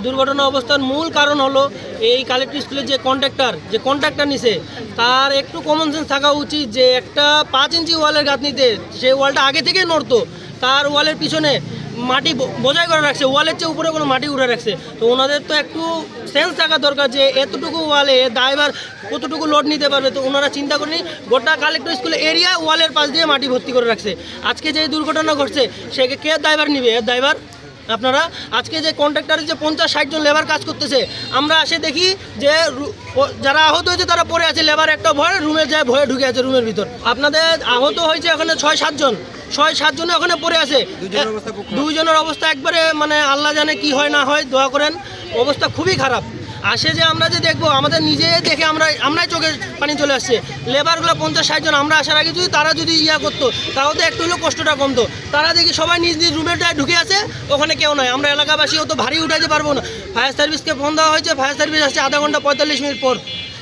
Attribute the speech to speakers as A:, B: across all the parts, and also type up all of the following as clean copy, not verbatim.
A: দুর্ঘটনা অবস্থার মূল কারণ হলো এই কালেক্টর স্কুলের যে কন্ট্রাক্টর নিছে তার একটু কমন সেন্স থাকা উচিত যে একটা 5 ইঞ্চি ওয়ালের গাঁথনিতে সেই ওয়ালটা আগে থেকেই নড়তো, তার ওয়ালের পিছনে মাটি বোঝাই করে রাখছে, ওয়ালের চেয়ে উপরে কোনো মাটি উঠে রাখছে। তো ওনাদের তো একটু সেন্স থাকা দরকার যে এতটুকু ওয়ালে ড্রাইভার কতটুকু লোড নিতে পারবে। তো ওনারা চিন্তা করেনি, গোটা কালেক্টর স্কুল এরিয়া ওয়ালের পাশ দিয়ে মাটি ভর্তি করে রাখছে। আজকে যে দুর্ঘটনা ঘটছে সেকে কে ড্রাইভার নিবে? এর ড্রাইভার আপনারা আজকে যে কন্ট্রাক্টরের যে 50-60 জন লেবার কাজ করতেছে, আমরা আসে দেখি যে যারা আহত হয়েছে তারা পড়ে আছে, লেবার একটা ভয় রুমে যায়, ভয়ে ঢুকে আছে রুমের ভিতর। আপনাদের আহত হয়েছে ওখানে 6-7 জন, 6-7 জনে ওখানে পড়ে আছে। 2 জনের অবস্থা একবারে মানে আল্লাহ জানে কি হয় না হয়, দোয়া করেন। অবস্থা খুবই খারাপ। আসে যে আমরা যে দেখবো আমাদের নিজে দেখে আমরাই চোখে পানি চলে আসছে। লেবারগুলো 50-60 জন, আমরা আসার আগে যদি তারা যদি করতো তাও তো একটু হলেও কষ্টটা কমতো। তারা দেখি সবাই নিজ নিজ রুমেরটায় ঢুকে আছে, ওখানে কেউ নয়। আমরা এলাকাবাসীও তো ভারী উঠাইতে পারবো না। ফায়ার সার্ভিসকে ফোন দেওয়া হয়েছে, ফায়ার সার্ভিস আসছে আধা ঘন্টা 45 মিনিট পর।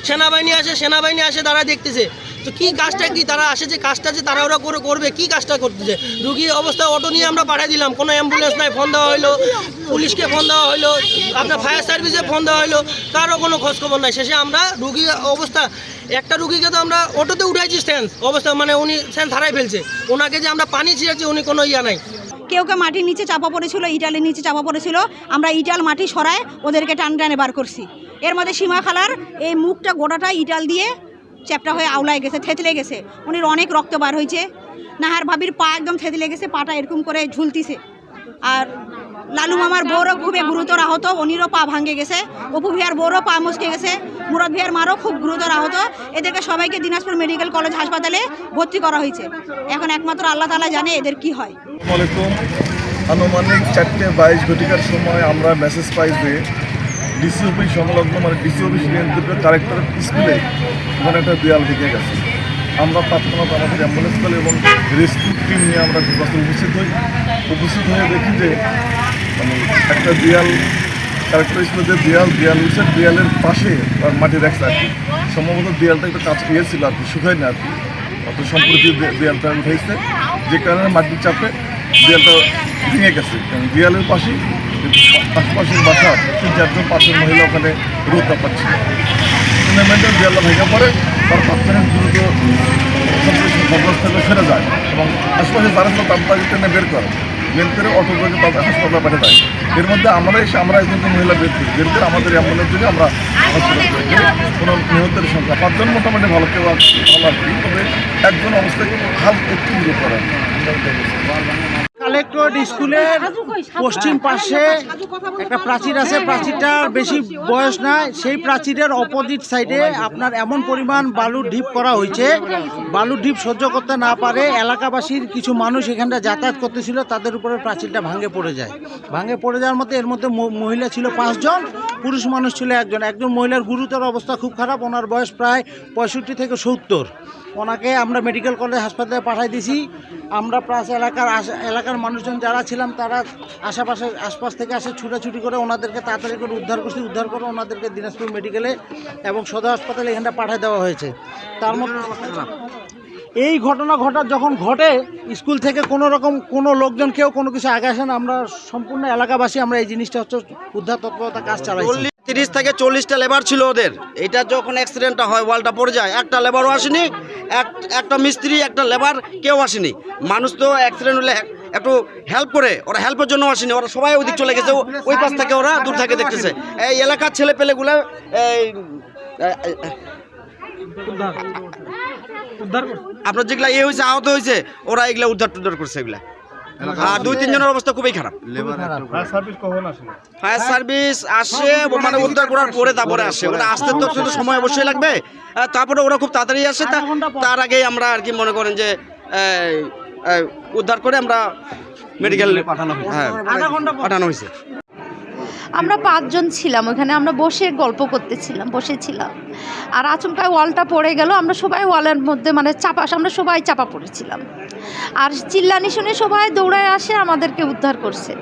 A: সেনাবাহিনী আসে, তারা দেখতেছে। তো কী কাজটা কি তারা আসে যে কাজটা যে তারা ওরা করবে, কী কাজটা করতেছে? রুগীর অবস্থা অটো নিয়ে আমরা পাঠিয়ে দিলাম, কোনো অ্যাম্বুলেন্স নাই, ফোন দেওয়া হলো, পুলিশকে ফোন দেওয়া হলো, আপনার ফায়ার সার্ভিসে ফোন দেওয়া হলো, তারও কোনো খোঁজখবর নাই। শেষে আমরা রুগীর অবস্থা, একটা রুগীকে তো আমরা অটোতে উঠাইছি, সেন্স অবস্থা মানে উনি সেন্স হারাই ফেলছে। ওনাকে যে আমরা পানি ছিঁড়েছি উনি কোনো নাই।
B: কেউ মাটির নিচে চাপা পড়েছিল, ইটালের নিচে চাপা পড়েছিল, আমরা ইটাল মাটি সরায় ওদেরকে টানে বার করছি। এর মধ্যে সীমা খালার এই মুখটা গোটাটা ইটাল দিয়ে চ্যাপটা হয়ে আউলায় গেছে, থেতলে গেছে, উনির অনেক রক্ত বার হয়েছে। নাহার ভাবির পা একদম থেতলে গেছে, পাটা এরকম করে ঝুলতিছে। আর লালু মামার বউরও খুবই গুরুতর আহত, উনিরও পা ভাঙে গেছে। অপু ভিয়ার বউরও পা মুচকে গেছে, মুরাদ ভিয়ার মারও খুব গুরুতর আহত। এদেরকে সবাইকে দিনাজপুর মেডিকেল কলেজ হাসপাতালে ভর্তি করা হয়েছে। এখন একমাত্র আল্লাহ তাআলা জানে এদের কি হয়।
C: আনুমানিক 4:22 ঘটিকার সময় আমরা মেসেজ পাই যে ডিসি অফিস সংলগ্ন মানে ডিসি অফিস কালেক্টর স্কুলে ওখানে একটা দেয়াল ভেঙে গেছে। আমরা তৎক্ষণাৎ আমাদের অ্যাম্বুলেন্স কল এবং রেস্কিউ টিম নিয়ে আমরা উপস্থিত হয়ে দেখি যে মানে একটা দেয়াল কালেক্টর স্কুলের যে দেয়াল উঠছে, দেয়ালের পাশে মাটি রাখছে আর কি। সম্ভবত দেয়ালটা একটু কাজ ছিল আর কি, শুকায়নি আর কি। অত সম্প্রতি দেয়ালটা উঠেছে, যে কারণে মাটির চাপে দেয়ালটা ভেঙে গেছে। দেয়ালের পাশে আশপাশের বাসা 3-4 জন মহিলা ওখানে রোদটা পাচ্ছে। টুর্নামেন্টের দেয়ালটা ভেঙে পড়ে, তার তাৎক্ষণিক দ্রুত ঘটনাস্থলে ফিরে যায় এবং আশপাশে যারা ছিল তাদের টেনে বের করে অটো করে তাদের হাসপাতালে পাঠিয়ে দেয়। এর মধ্যে আমরা একজন মহিলা বের করে আমাদের অ্যাম্বুলেন্স থেকে আমরা হসপিটাল কোনো নিহতের সংখ্যা 5 জন মোটামুটি ভালো কেউ ভালো আর কি, তবে একজন অবস্থায় হালকা একটু করে।
D: কালেক্টর স্কুলের পশ্চিম পাশে একটা প্রাচীর আছে, প্রাচীরটার বেশি বয়স না। সেই প্রাচীরের অপোজিট সাইডে আপনার এমন পরিমাণ বালুর ঢিপ করা হয়েছে, বালুর ঢিপ সহ্য করতে না পারে এলাকাবাসীর কিছু মানুষ এখানটা যাতায়াত করতেছিল, তাদের উপরে প্রাচীরটা ভাঙে পড়ে যায়। ভাঙে পড়ে যাওয়ার মধ্যে এর মধ্যে মহিলা ছিল 5 জন, পুরুষ মানুষ ছিল 1 জন। একজন মহিলার গুরুতর অবস্থা খুব খারাপ, ওনার বয়স প্রায় 65 থেকে 70। ওনাকে আমরা মেডিকেল কলেজ হাসপাতালে পাঠাই দিয়েছি। আমরা প্লাস এলাকার মানুষজন যারা ছিলাম তারা আশপাশ থেকে আসে ছুটাছুটি করে ওনাদেরকে তাড়াতাড়ি করে উদ্ধার করে ওনাদেরকে দিনাজপুর মেডিকেলে এবং সদর হাসপাতালে এখানটা পাঠিয়ে দেওয়া হয়েছে। তার মধ্যে এই ঘটনা যখন ঘটে স্কুল থেকে কোনো লোকজন কেউ কোনো কিছু আগে আসে না। আমরা সম্পূর্ণ এলাকাবাসী আমরা এই জিনিসটা হচ্ছে উদ্ধার তৎপরতা কাজ চালাইছি।
E: 30 থেকে 40টা লেবার ছিল ওদের। এটা যখন অ্যাক্সিডেন্টটা হয়, ওয়ালটা পড়ে যায়, একটা লেবারও আসেনি, একটা মিস্ত্রি একটা লেবার কেউ আসেনি। মানুষ তো অ্যাক্সিডেন্ট হলে একটু হেল্প করে, ওরা হেল্পের জন্য আসেনি, ওরা সবাই ওদিক চলে গেছে, ওই পাশ থেকে ওরা দূর থেকে দেখতেছে। এই এলাকার ছেলে পেলেগুলো আপনার যেগুলা হয়েছে আহত হয়েছে ওরা এগুলা উদ্ধার করছে এগুলা। আর 2-3 জনের অবস্থা খুবই খারাপ। ফায়ার সার্ভিস আসে মানে উদ্ধার করার পরে তারপরে আসে, ওরা আসতে তো সময় অবশ্যই লাগবে। তারপরে ওরা খুব তাড়াতাড়ি আসে, তার আগেই আমরা আর কি মনে করেন যে উদ্ধার করে আমরা মেডিকেল পাঠানো হয়েছে।
F: আমরা 5 জন ছিলাম ওখানে, আমরা বসেছিলাম। আর আচমকায় ওয়ালটা পড়ে গেল, আমরা সবাই ওয়ালের মধ্যে মানে আমরা সবাই চাপা পড়েছিলাম। আর চিল্লানি শুনে সবাই দৌড়ায় আসে, আমাদেরকে উদ্ধার করছে।